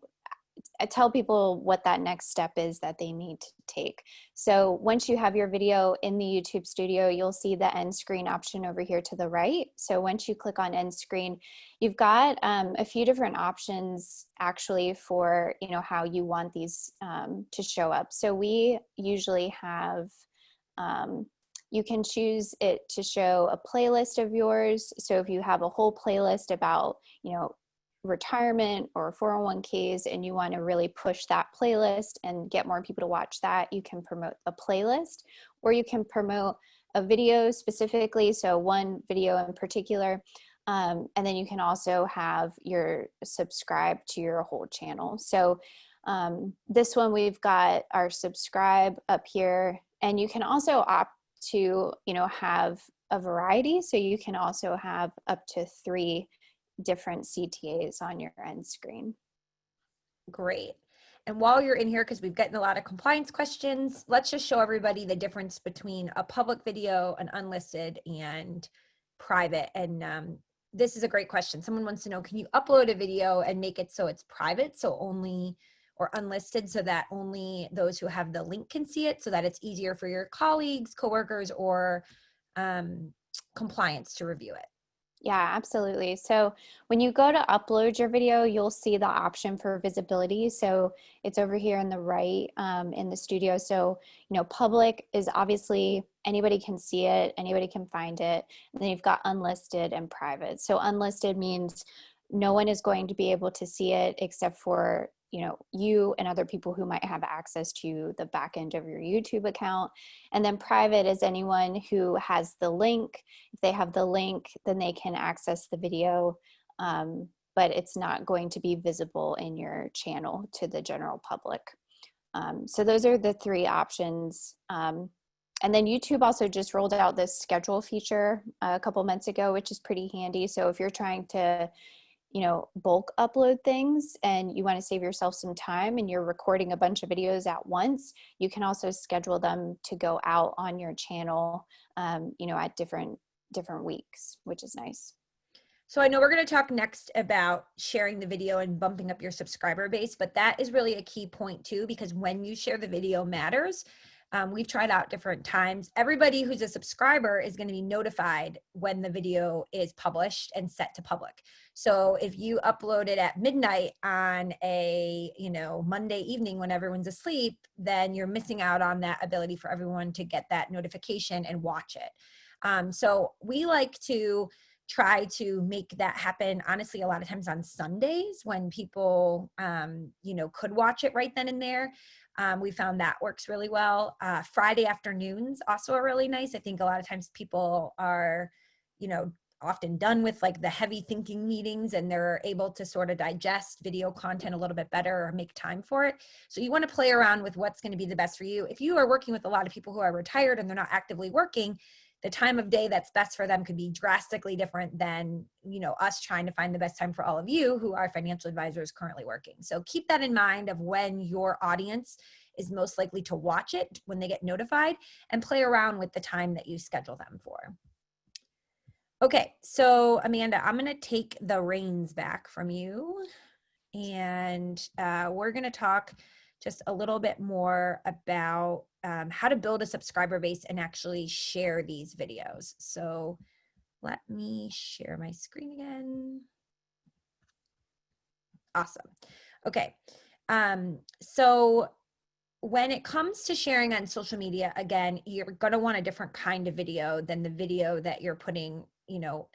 tell people what that next step is that they need to take. So once you have your video in the YouTube studio, you'll see the end screen option over here to the right. So once you click on end screen, you've got a few different options actually for, you know, how you want these to show up. So we usually have, you can choose it to show a playlist of yours. So if you have a whole playlist about, you know, retirement or 401ks and you want to really push that playlist and get more people to watch that, you can promote a playlist, or you can promote a video specifically, so one video in particular, and then you can also have your subscribe to your whole channel. So this one, we've got our subscribe up here, and you can also opt to, you know, have a variety, so you can also have up to 3 different CTAs on your end screen. Great. And while you're in here, because we've gotten a lot of compliance questions, let's just show everybody the difference between a public video, an unlisted, and private. And this is a great question. Someone wants to know, can you upload a video and make it so it's private, so only, or unlisted, so that only those who have the link can see it, so that it's easier for your colleagues, coworkers, or compliance to review it? Yeah, absolutely. So when you go to upload your video, you'll see the option for visibility. So it's over here on the right in the studio. So, public is obviously anybody can see it, anybody can find it. And then you've got unlisted and private. So unlisted means no one is going to be able to see it except for you and other people who might have access to the back end of your YouTube account. And then private is anyone who has the link. If they have the link, then they can access the video, but it's not going to be visible in your channel to the general public. So those are the three options. And then YouTube also just rolled out this schedule feature a couple months ago, which is pretty handy. So if you're trying to bulk upload things and you want to save yourself some time and you're recording a bunch of videos at once, you can also schedule them to go out on your channel, at different weeks, which is nice. So I know we're going to talk next about sharing the video and bumping up your subscriber base, but that is really a key point too, because when you share the video matters. We've tried out different times. Everybody who's a subscriber is going to be notified when the video is published and set to public. So if you upload it at midnight on a, Monday evening when everyone's asleep, then you're missing out on that ability for everyone to get that notification and watch it. So we like to try to make that happen, honestly, a lot of times on Sundays when people, could watch it right then and there. We found that works really well. Friday afternoons also are really nice. I think a lot of times people are, often done with like the heavy thinking meetings and they're able to sort of digest video content a little bit better or make time for it. So you want to play around with what's going to be the best for you. If you are working with a lot of people who are retired and they're not actively working, the time of day that's best for them could be drastically different than, us trying to find the best time for all of you who are financial advisors currently working. So keep that in mind of when your audience is most likely to watch it, when they get notified, and play around with the time that you schedule them for. Okay, so Amanda, I'm going to take the reins back from you, and we're going to talk just a little bit more about how to build a subscriber base and actually share these videos. So let me share my screen again. Awesome. Okay. So when it comes to sharing on social media, again, you're going to want a different kind of video than the video that you're putting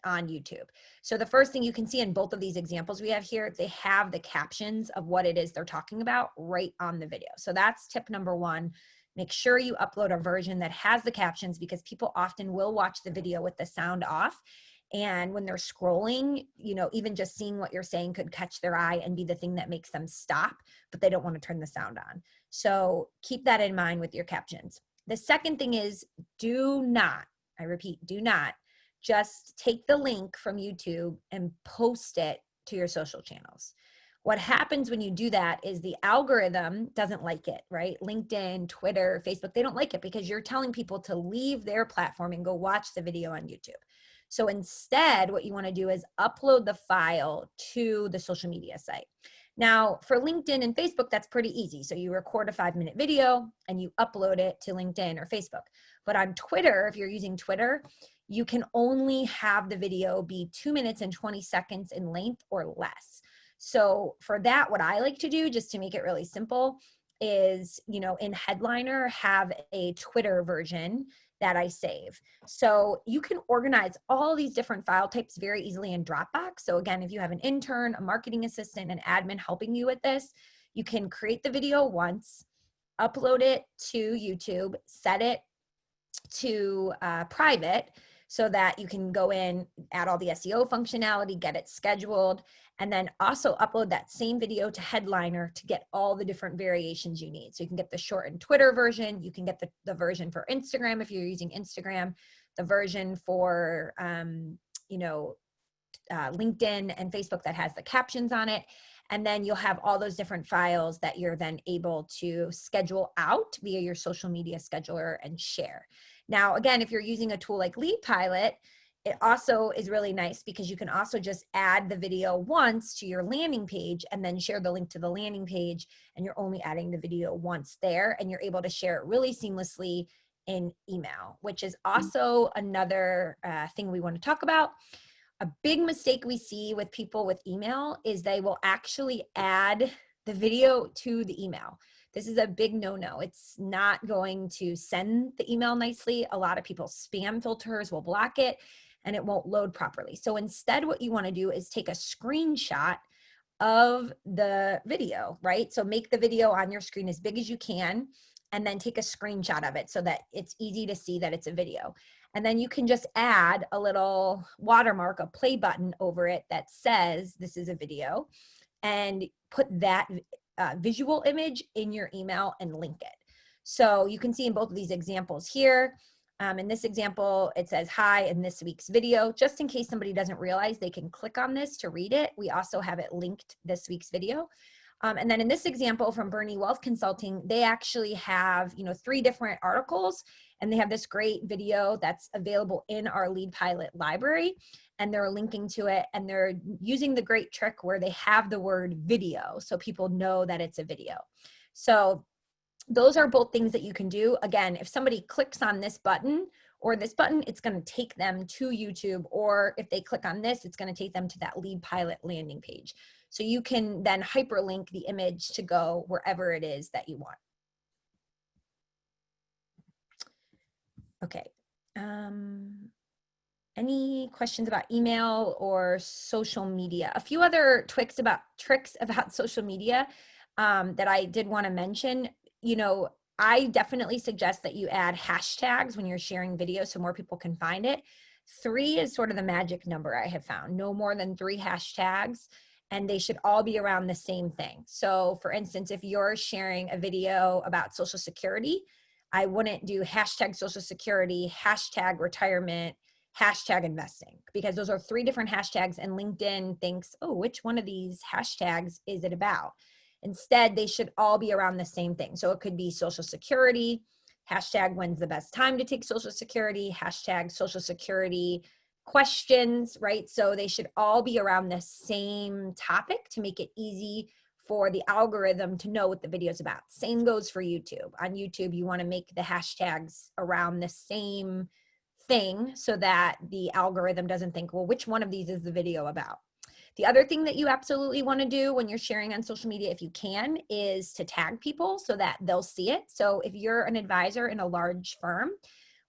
on YouTube. So the first thing you can see in both of these examples we have here, they have the captions of what it is they're talking about right on the video. So that's tip number one. Make sure you upload a version that has the captions, because people often will watch the video with the sound off. And when they're scrolling, even just seeing what you're saying could catch their eye and be the thing that makes them stop, but they don't want to turn the sound on. So keep that in mind with your captions. The second thing is, do not, I repeat, do not just take the link from YouTube and post it to your social channels. What happens when you do that is the algorithm doesn't like it, right? LinkedIn, Twitter, Facebook, they don't like it because you're telling people to leave their platform and go watch the video on YouTube. So instead, what you want to do is upload the file to the social media site. Now, for LinkedIn and Facebook, that's pretty easy. So you record a 5-minute video and you upload it to LinkedIn or Facebook. But on Twitter, if you're using Twitter, you can only have the video be 2 minutes and 20 seconds in length or less. So for that, what I like to do, just to make it really simple, is, in Headliner, have a Twitter version that I save. So you can organize all these different file types very easily in Dropbox. So again, if you have an intern, a marketing assistant, an admin helping you with this, you can create the video once, upload it to YouTube, set it to private, so that you can go in, add all the SEO functionality, get it scheduled, and then also upload that same video to Headliner to get all the different variations you need. So you can get the shortened Twitter version, you can get the version for Instagram if you're using Instagram, the version for LinkedIn and Facebook that has the captions on it. And then you'll have all those different files that you're then able to schedule out via your social media scheduler and share. Now, again, if you're using a tool like Lead Pilot, it also is really nice because you can also just add the video once to your landing page and then share the link to the landing page, and you're only adding the video once there, and you're able to share it really seamlessly in email, which is also another thing we want to talk about. A big mistake we see with people with email is they will actually add the video to the email. This is a big no-no. It's not going to send the email nicely. A lot of people's spam filters will block it and it won't load properly. So instead, what you want to do is take a screenshot of the video, right? So make the video on your screen as big as you can and then take a screenshot of it so that it's easy to see that it's a video. And then you can just add a little watermark, a play button over it that says this is a video, and put that visual image in your email and link it. So you can see in both of these examples here, in this example, it says, hi, in this week's video, just in case somebody doesn't realize they can click on this to read it. We also have it linked this week's video. And then in this example from Bernie Wealth Consulting, they actually have, 3 different articles, and they have this great video that's available in our Lead Pilot library, and they're linking to it, and they're using the great trick where they have the word video so people know that it's a video. So those are both things that you can do. Again, if somebody clicks on this button or this button, it's going to take them to YouTube, or if they click on this, it's going to take them to that Lead Pilot landing page. So you can then hyperlink the image to go wherever it is that you want. Okay. Any questions about email or social media? A few other tricks about social media that I did want to mention. I definitely suggest that you add hashtags when you're sharing videos so more people can find it. 3 is sort of the magic number I have found. No more than 3 hashtags, and they should all be around the same thing. So for instance, if you're sharing a video about Social Security, I wouldn't do hashtag Social Security, hashtag retirement, hashtag investing, because those are 3 different hashtags, and LinkedIn thinks, oh, which one of these hashtags is it about? Instead, they should all be around the same thing. So it could be Social Security, hashtag when's the best time to take Social Security, hashtag Social Security questions, right? So they should all be around the same topic to make it easy for the algorithm to know what the video is about. Same goes for YouTube. On YouTube, you want to make the hashtags around the same thing so that the algorithm doesn't think, well, which one of these is the video about? The other thing that you absolutely want to do when you're sharing on social media, if you can, is to tag people so that they'll see it. So if you're an advisor in a large firm,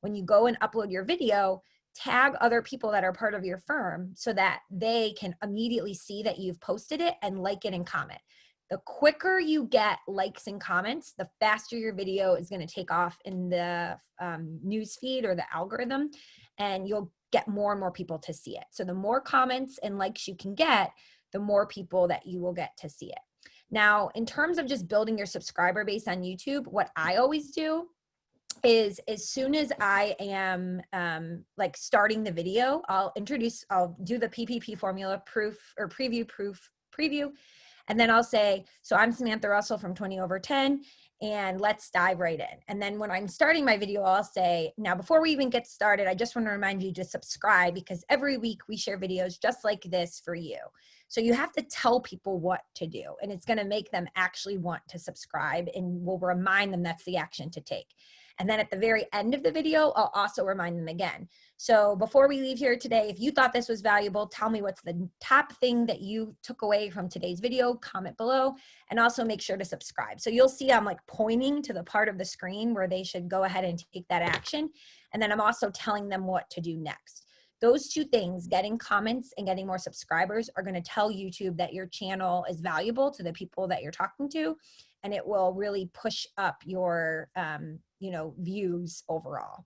when you go and upload your video, tag other people that are part of your firm so that they can immediately see that you've posted it and like it and comment. The quicker you get likes and comments, the faster your video is going to take off in the news feed or the algorithm, and you'll get more and more people to see it. So the more comments and likes you can get, the more people that you will get to see it. Now, in terms of just building your subscriber base on YouTube, what I always do is as soon as I am like starting the video, I'll do the PPP formula preview. And then I'll say, so I'm Samantha Russell from 20 over 10, and let's dive right in. And then when I'm starting my video, I'll say, now before we even get started, I just want to remind you to subscribe, because every week we share videos just like this for you. So you have to tell people what to do, and it's going to make them actually want to subscribe, and will remind them that's the action to take. And then at the very end of the video, I'll also remind them again. So before we leave here today, if you thought this was valuable, tell me what's the top thing that you took away from today's video, comment below, and also make sure to subscribe. So you'll see I'm like pointing to the part of the screen where they should go ahead and take that action. And then I'm also telling them what to do next. Those 2 things, getting comments and getting more subscribers, are going to tell YouTube that your channel is valuable to the people that you're talking to, and it will really push up your views overall.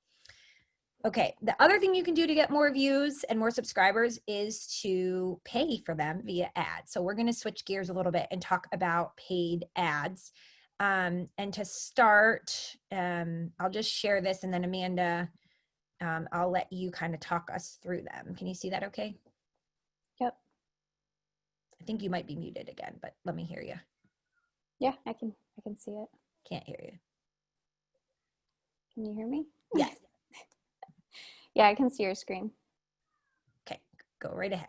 Okay, the other thing you can do to get more views and more subscribers is to pay for them via ads. So we're going to switch gears a little bit and talk about paid ads. And to start, I'll just share this, and then Amanda, I'll let you kind of talk us through them. Can you see that okay? Yep. I think you might be muted again, but let me hear you. Yeah, I can see it. Can't hear you. Can you hear me? Yes. Yeah, I can see your screen. Go right ahead.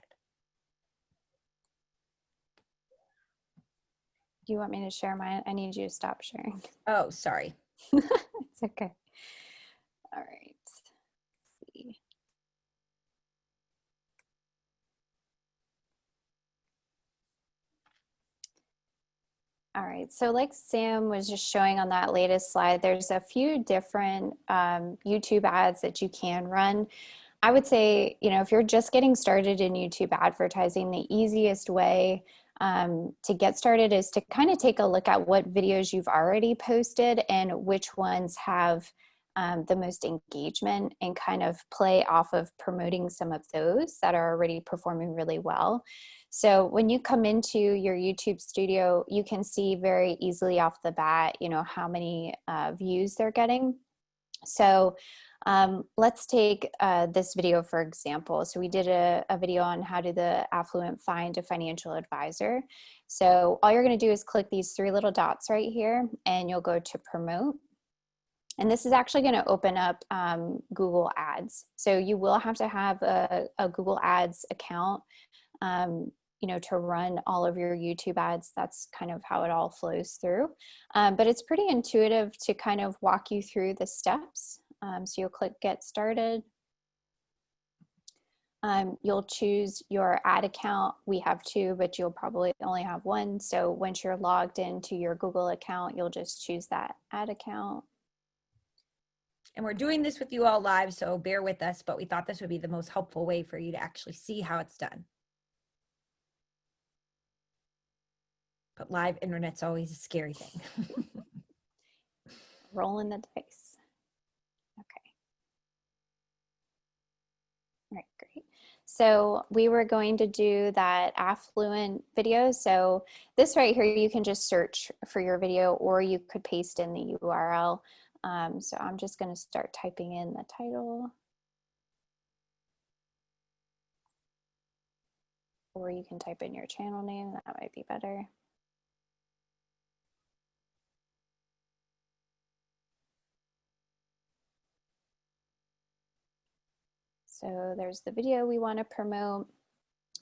Do you want me to share mine? I need you to stop sharing. Oh, sorry. It's okay. All right. Let's see. All right, so like Sam was just showing on that latest slide, there's a few different YouTube ads that you can run. I would say, if you're just getting started in YouTube advertising, the easiest way to get started is to kind of take a look at what videos you've already posted and which ones have the most engagement, and kind of play off of promoting some of those that are already performing really well. So when you come into your YouTube studio, you can see very easily off the bat, how many views they're getting. So let's take this video, for example. So we did a video on how do the affluent find a financial advisor. So all you're going to do is click these three little dots right here, and you'll go to promote. And this is actually going to open up Google Ads. So you will have to have a Google Ads account, to run all of your YouTube ads. That's kind of how it all flows through. But it's pretty intuitive to kind of walk you through the steps. So you'll click Get Started. You'll choose your ad account. We have two, but you'll probably only have one. So once you're logged into your Google account, you'll just choose that ad account. And we're doing this with you all live, so bear with us, but we thought this would be the most helpful way for you to actually see how it's done. But live internet's always a scary thing. Rolling the dice. Okay. All right, great. So we were going to do that affluent video. So this right here, you can just search for your video, or you could paste in the URL. So I'm just going to start typing in the title. Or you can type in your channel name, that might be better. So there's the video we want to promote.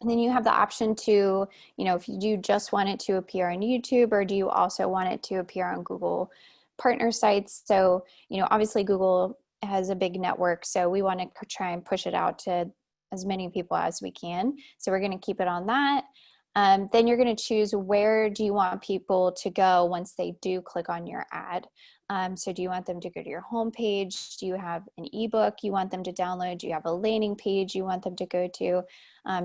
And then you have the option to, if you do just want it to appear on YouTube, or do you also want it to appear on Google partner sites? So, obviously Google has a big network, so we want to try and push it out to as many people as we can. So we're going to keep it on that. Then you're going to choose where do you want people to go once they do click on your ad. So do you want them to go to your homepage? Do you have an ebook you want them to download? Do you have a landing page you want them to go to?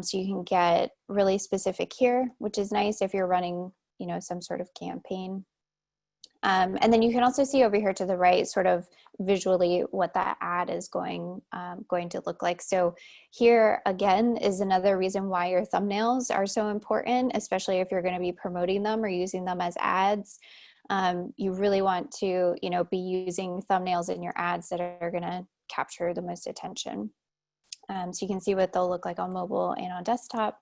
So you can get really specific here, which is nice if you're running, some sort of campaign. And then you can also see over here to the right, sort of visually what that ad is going to look like. So here again is another reason why your thumbnails are so important, especially if you're going to be promoting them or using them as ads. You really want to, be using thumbnails in your ads that are going to capture the most attention. So you can see what they'll look like on mobile and on desktop.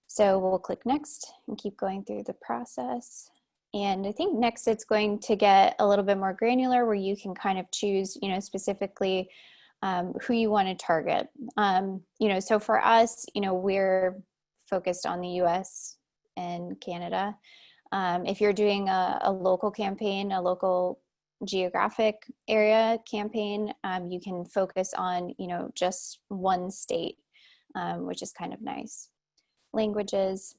So we'll click next and keep going through the process. And I think next it's going to get a little bit more granular, where you can kind of choose, specifically who you want to target. So for us, we're focused on the US and Canada. If you're doing a local campaign, a local geographic area campaign, you can focus on, just one state, which is kind of nice. Languages.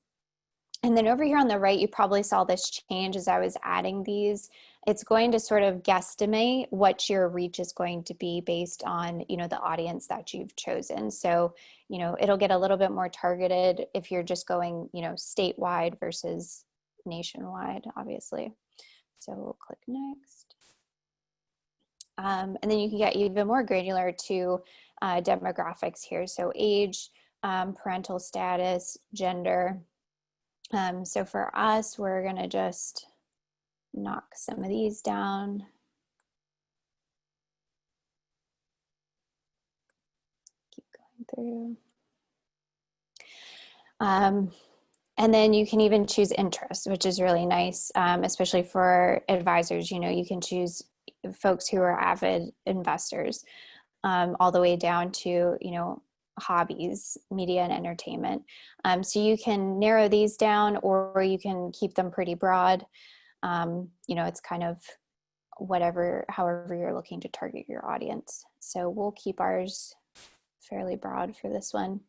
And then over here on the right, you probably saw this change as I was adding these. It's going to sort of guesstimate what your reach is going to be based on, the audience that you've chosen. So, it'll get a little bit more targeted if you're just going, statewide versus nationwide, obviously. So we'll click next. And then you can get even more granular to demographics here. So age, parental status, gender. So for us, we're going to just knock some of these down. Keep going through. And then you can even choose interest, which is really nice, especially for advisors. You can choose folks who are avid investors, all the way down to, hobbies, media and entertainment. So you can narrow these down, or you can keep them pretty broad. It's kind of however you're looking to target your audience. So we'll keep ours fairly broad for this one.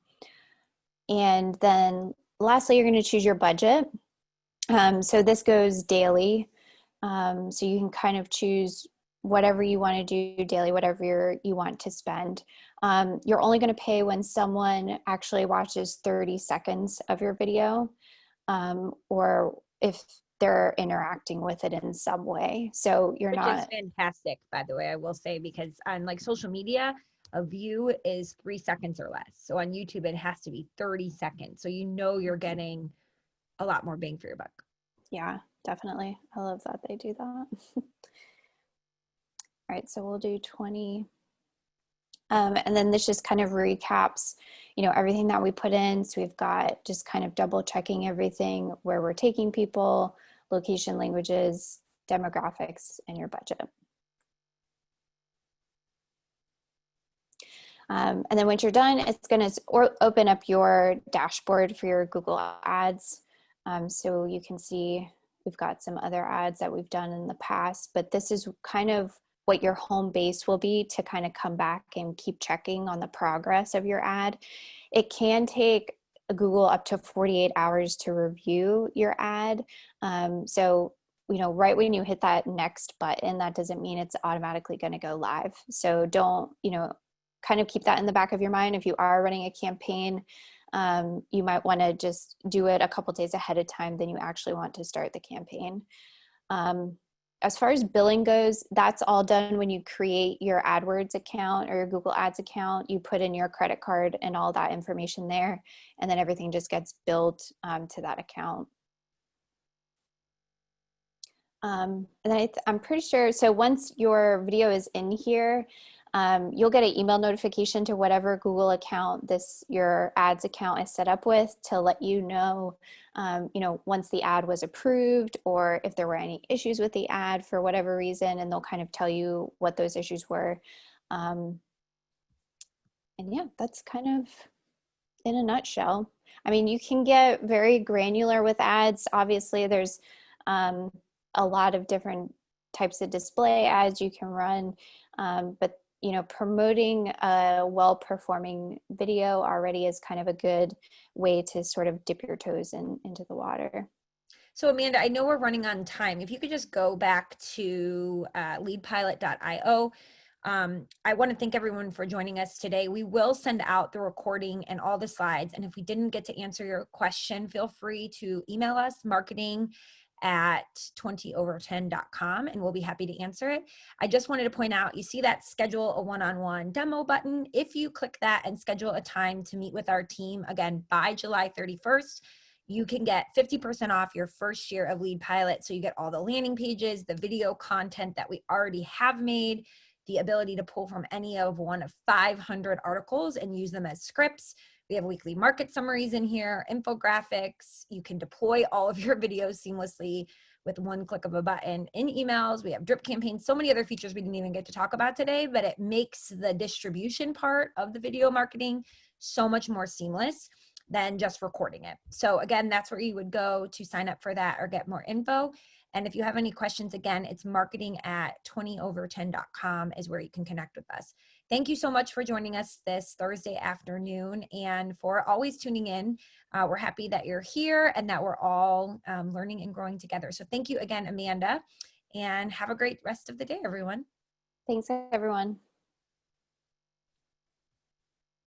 And then lastly, you're going to choose your budget. So this goes daily. So you can kind of choose whatever you want to do daily, whatever you want to spend. You're only going to pay when someone actually watches 30 seconds of your video, or if they're interacting with it in some way. So you're Which not. is fantastic, by the way, I will say, because on like social media, a view is 3 seconds or less. So on YouTube, it has to be 30 seconds. So you're getting a lot more bang for your buck. Yeah, definitely. I love that they do that. All right, so we'll do 20. And then this just kind of recaps, everything that we put in. So we've got just kind of double checking everything, where we're taking people, location, languages, demographics, and your budget. And then once you're done, it's going to open up your dashboard for your Google Ads. So you can see we've got some other ads that we've done in the past, but this is kind of what your home base will be to kind of come back and keep checking on the progress of your ad. It can take Google up to 48 hours to review your ad. So right when you hit that next button, that doesn't mean it's automatically going to go live. So don't, kind of keep that in the back of your mind. If you are running a campaign, you might want to just do it a couple days ahead of time than you actually want to start the campaign. As far as billing goes, that's all done when you create your AdWords account or your Google Ads account. You put in your credit card and all that information there, and then everything just gets billed to that account. And then I'm pretty sure, so once your video is in here, you'll get an email notification to whatever Google account your ads account is set up with, to let you know, once the ad was approved, or if there were any issues with the ad for whatever reason, and they'll kind of tell you what those issues were. And yeah, that's kind of in a nutshell. I mean, you can get very granular with ads. Obviously, there's a lot of different types of display ads you can run, but promoting a well-performing video already is kind of a good way to sort of dip your toes into the water. So Amanda, I know we're running on time. If you could just go back to leadpilot.io. I want to thank everyone for joining us today. We will send out the recording and all the slides. And if we didn't get to answer your question, feel free to email us, marketing@20over10.com, and we'll be happy to answer it. I just wanted to point out, you see that schedule a one-on-one demo button. If you click that and schedule a time to meet with our team, again, by July 31st, you can get 50% off your first year of Lead Pilot. So you get all the landing pages, the video content that we already have made, the ability to pull from any of one of 500 articles and use them as scripts. We have weekly market summaries in here, infographics. You can deploy all of your videos seamlessly with one click of a button in emails. We have drip campaigns, so many other features we didn't even get to talk about today, but it makes the distribution part of the video marketing so much more seamless than just recording it. So again, that's where you would go to sign up for that or get more info. And if you have any questions, again, it's marketing@20over10.com is where you can connect with us. Thank you so much for joining us this Thursday afternoon and for always tuning in. We're happy that you're here and that we're all learning and growing together. So thank you again, Amanda, and have a great rest of the day, everyone. Thanks, everyone.